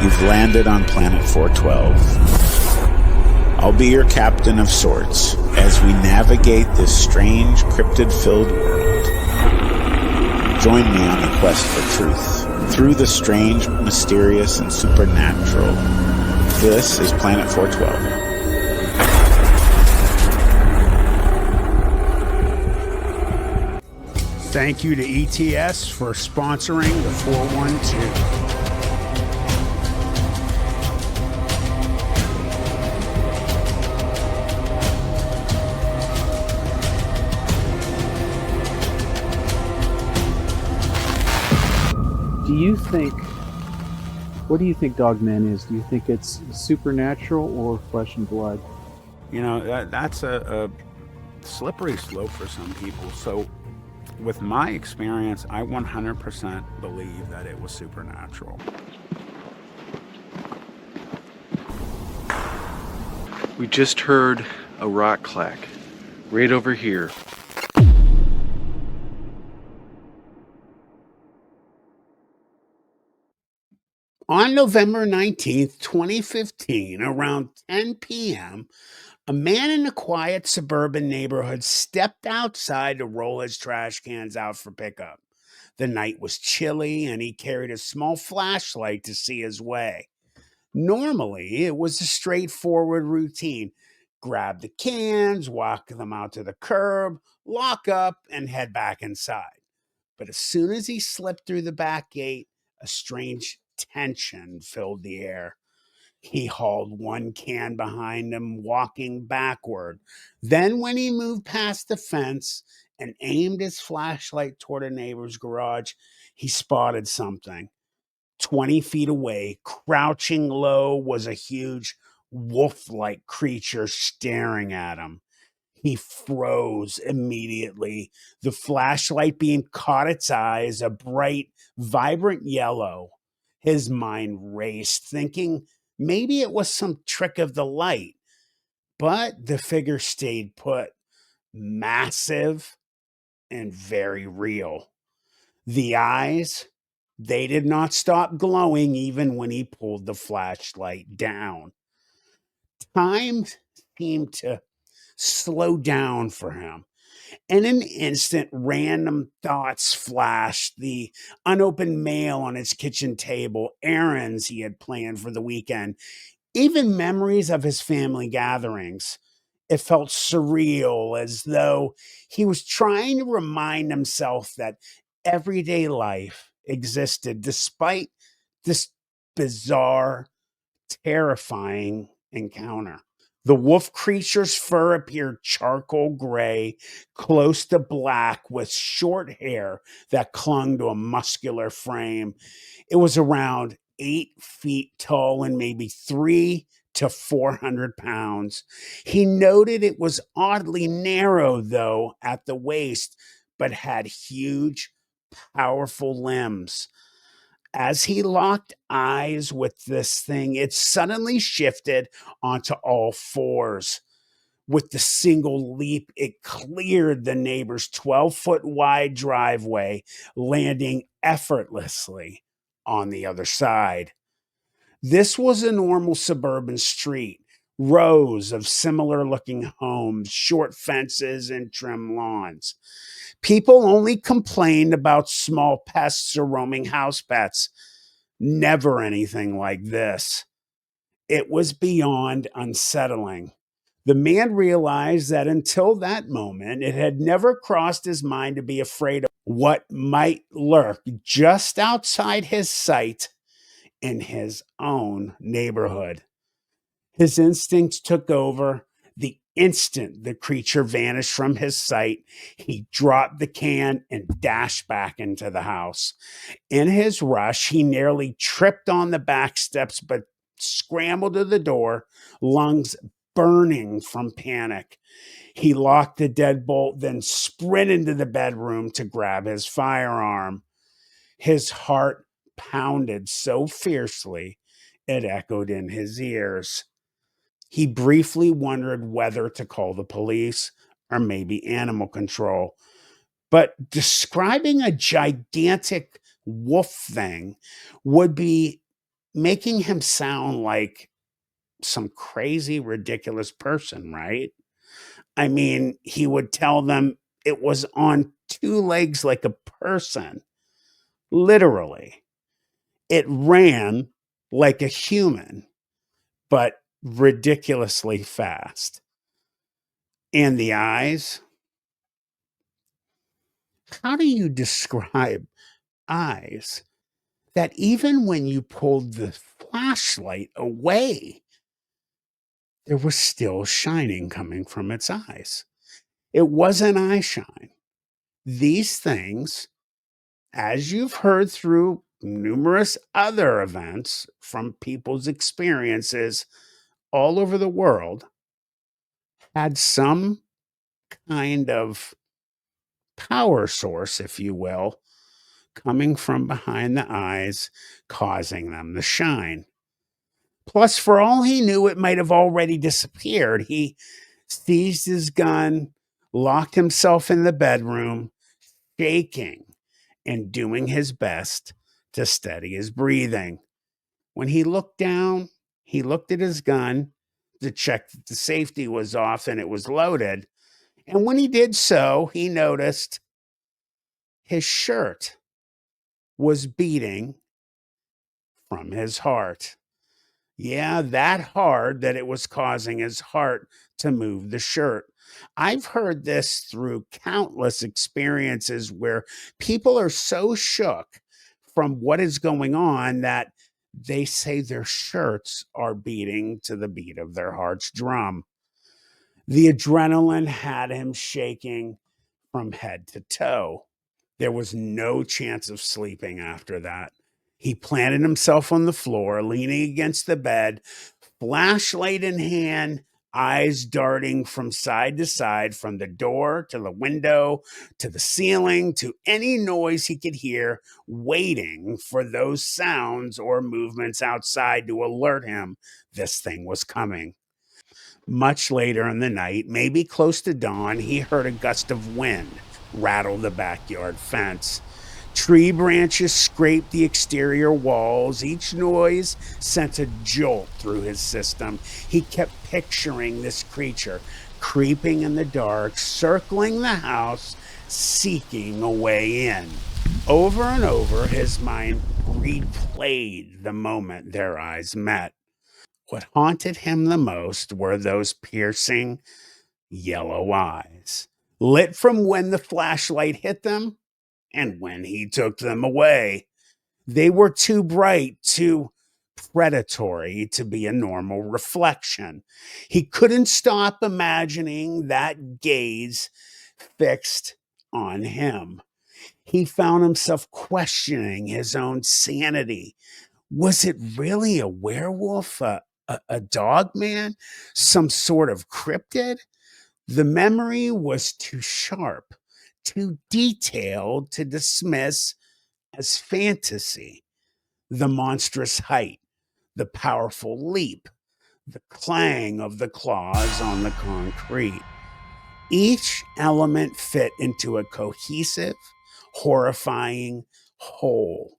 You've landed on planet 412. I'll be your captain of sorts as we navigate this strange, cryptid-filled world. Join me on the quest for truth, through the strange, mysterious, and supernatural. This is Planet 412. Thank you to ETS for sponsoring the 412. What do you think Dogman is? Do you think it's supernatural or flesh and blood? You know, that's a slippery slope for some people. So, with my experience, I 100% believe that it was supernatural. We just heard a rock clack right over here. On November 19th, 2015, around 10 p.m., a man in a quiet suburban neighborhood stepped outside to roll his trash cans out for pickup. The night was chilly, and he carried a small flashlight to see his way. Normally, it was a straightforward routine: grab the cans, walk them out to the curb, lock up, and head back inside. But as soon as he slipped through the back gate, a strange tension filled the air. He hauled one can behind him, walking backward. Then, when he moved past the fence and aimed his flashlight toward a neighbor's garage, he spotted something. 20 feet away, crouching low, was a huge wolf-like creature staring at him. He froze immediately. The flashlight beam caught its eyes, a bright, vibrant yellow. His mind raced, thinking maybe it was some trick of the light. But the figure stayed put, massive and very real. The eyes, they did not stop glowing even when he pulled the flashlight down. Time seemed to slow down for him. In an instant, random thoughts flashed: the unopened mail on his kitchen table, errands he had planned for the weekend, even memories of his family gatherings. It felt surreal, as though he was trying to remind himself that everyday life existed despite this bizarre, terrifying encounter. The wolf creature's fur appeared charcoal gray, close to black, with short hair that clung to a muscular frame. It was around 8 feet tall and maybe 3 to 400 pounds. He noted it was oddly narrow, though, at the waist, but had huge, powerful limbs. As he locked eyes with this thing, it suddenly shifted onto all fours. With the single leap, it cleared the neighbor's 12-foot wide driveway, landing effortlessly on the other side. This was a normal suburban street. Rows of similar looking homes, short fences, and trim lawns. People only complained about small pests or roaming house pets. Never anything like this. It was beyond unsettling. The man realized that until that moment, it had never crossed his mind to be afraid of what might lurk just outside his sight in his own neighborhood. His instincts took over. The instant the creature vanished from his sight, he dropped the can and dashed back into the house. In his rush, he nearly tripped on the back steps, but scrambled to the door, lungs burning from panic. He locked the deadbolt, then sprinted into the bedroom to grab his firearm. His heart pounded so fiercely it echoed in his ears. He briefly wondered whether to call the police or maybe animal control. But describing a gigantic wolf thing would be making him sound like some crazy, ridiculous person, right? I mean, he would tell them it was on two legs like a person, literally. It ran like a human, but ridiculously fast. And the eyes, how do you describe eyes that even when you pulled the flashlight away, there was still shining coming from its eyes? It wasn't eye shine. These things, as you've heard through numerous other events from people's experiences all over the world, had some kind of power source, if you will, coming from behind the eyes, causing them to shine. Plus, for all he knew, it might have already disappeared. He seized his gun, locked himself in the bedroom, shaking and doing his best to steady his breathing. When he looked down, he looked at his gun to check that the safety was off and it was loaded. And when he did so, he noticed his shirt was beating from his heart. Yeah, that hard that it was causing his heart to move the shirt. I've heard this through countless experiences where people are so shook from what is going on that they say their shirts are beating to the beat of their heart's drum. The adrenaline had him shaking from head to toe. There was no chance of sleeping after that. He planted himself on the floor, leaning against the bed, flashlight in hand, eyes darting from side to side, from the door to the window to the ceiling to any noise he could hear, waiting for those sounds or movements outside to alert him this thing was coming. Much later in the night, maybe close to dawn, he heard a gust of wind rattle the backyard fence. Tree branches scraped the exterior walls. Each noise sent a jolt through his system. He kept picturing this creature creeping in the dark, circling the house, seeking a way in. Over and over, his mind replayed the moment their eyes met. What haunted him the most were those piercing yellow eyes, lit from when the flashlight hit them and when he took them away. They were too bright, too predatory to be a normal reflection. He couldn't stop imagining that gaze fixed on him. He found himself questioning his own sanity. Was it really a werewolf, a dog man, some sort of cryptid? The memory was too sharp, too detailed to dismiss as fantasy. The monstrous height, the powerful leap, the clang of the claws on the concrete. Each element fit into a cohesive, horrifying whole.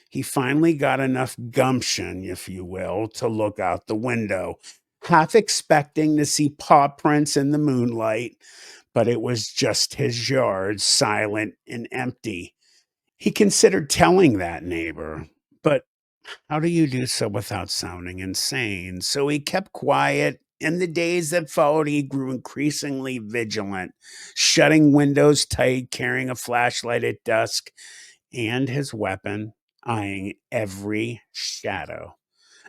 He finally got enough gumption, if you will, to look out the window, half expecting to see paw prints in the moonlight, but it was just his yard, silent and empty. He considered telling that neighbor, but how do you do so without sounding insane? So he kept quiet. In the days that followed, he grew increasingly vigilant, shutting windows tight, carrying a flashlight at dusk, and his weapon, eyeing every shadow.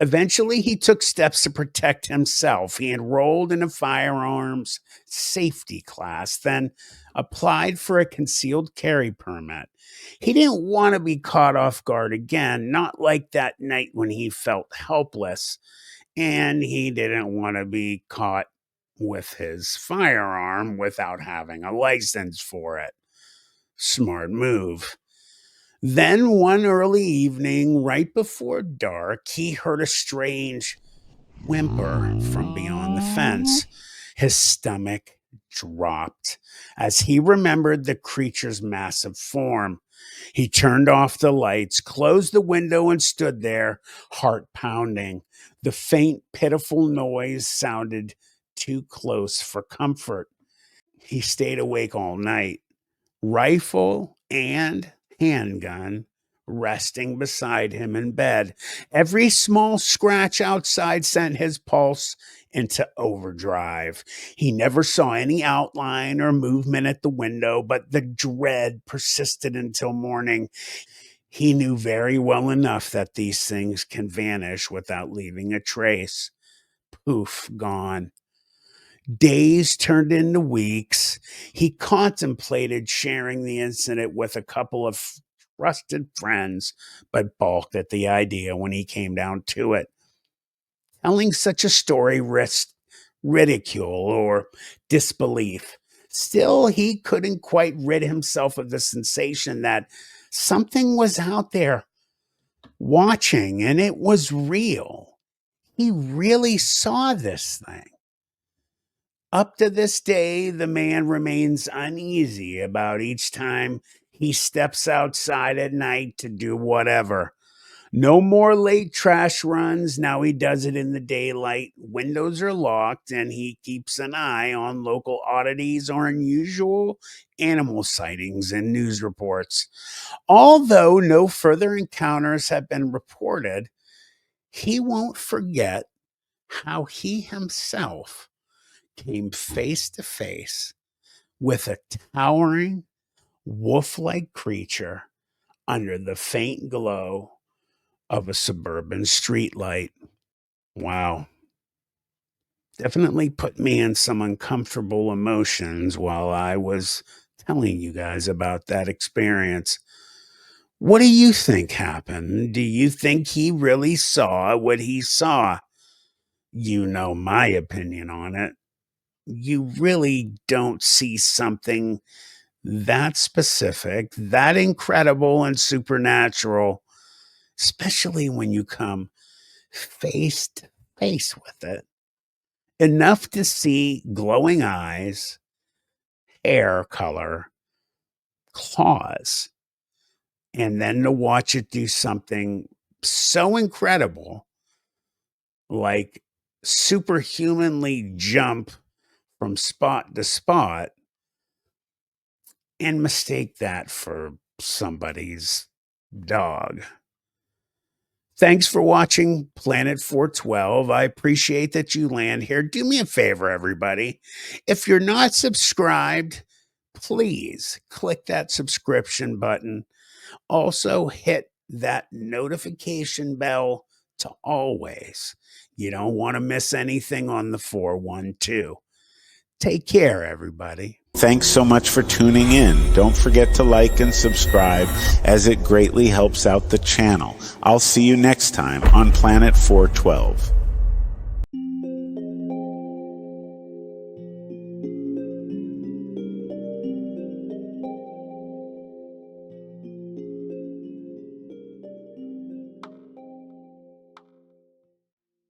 Eventually, he took steps to protect himself. He enrolled in a firearms safety class, then applied for a concealed carry permit. He didn't want to be caught off guard again, not like that night when he felt helpless, and he didn't want to be caught with his firearm without having a license for it. Smart move. Then one early evening, right before dark, he heard a strange whimper from beyond the fence. His stomach dropped as he remembered the creature's massive form. He turned off the lights, closed the window, and stood there, heart pounding. The faint, pitiful noise sounded too close for comfort. He stayed awake all night, rifle and handgun resting beside him in bed. Every small scratch outside sent his pulse into overdrive. He never saw any outline or movement at the window, but the dread persisted until morning. He knew very well enough that these things can vanish without leaving a trace. Poof, gone. Days turned into weeks. He contemplated sharing the incident with a couple of trusted friends, but balked at the idea when he came down to it. Telling such a story risked ridicule or disbelief. Still, he couldn't quite rid himself of the sensation that something was out there watching, and it was real. He really saw this thing. Up to this day, the man remains uneasy about each time he steps outside at night to do whatever. No more late trash runs. Now he does it in the daylight. Windows are locked, and he keeps an eye on local oddities or unusual animal sightings and news reports. Although no further encounters have been reported, he won't forget how he himself came face to face with a towering, wolf-like creature under the faint glow of a suburban streetlight. Wow. Definitely put me in some uncomfortable emotions while I was telling you guys about that experience. What do you think happened? Do you think he really saw what he saw? You know my opinion on it. You really don't see something that specific, that incredible and supernatural, especially when you come face to face with it. Enough to see glowing eyes, hair color, claws, and then to watch it do something so incredible, like superhumanly jump from spot to spot, and mistake that for somebody's dog. Thanks for watching Planet 412. I appreciate that you land here. Do me a favor, everybody. If you're not subscribed, please click that subscription button. Also, hit that notification bell to always. You don't want to miss anything on the 412. Take care, everybody. Thanks so much for tuning in. Don't forget to like and subscribe, as it greatly helps out the channel. I'll see you next time on Planet 412.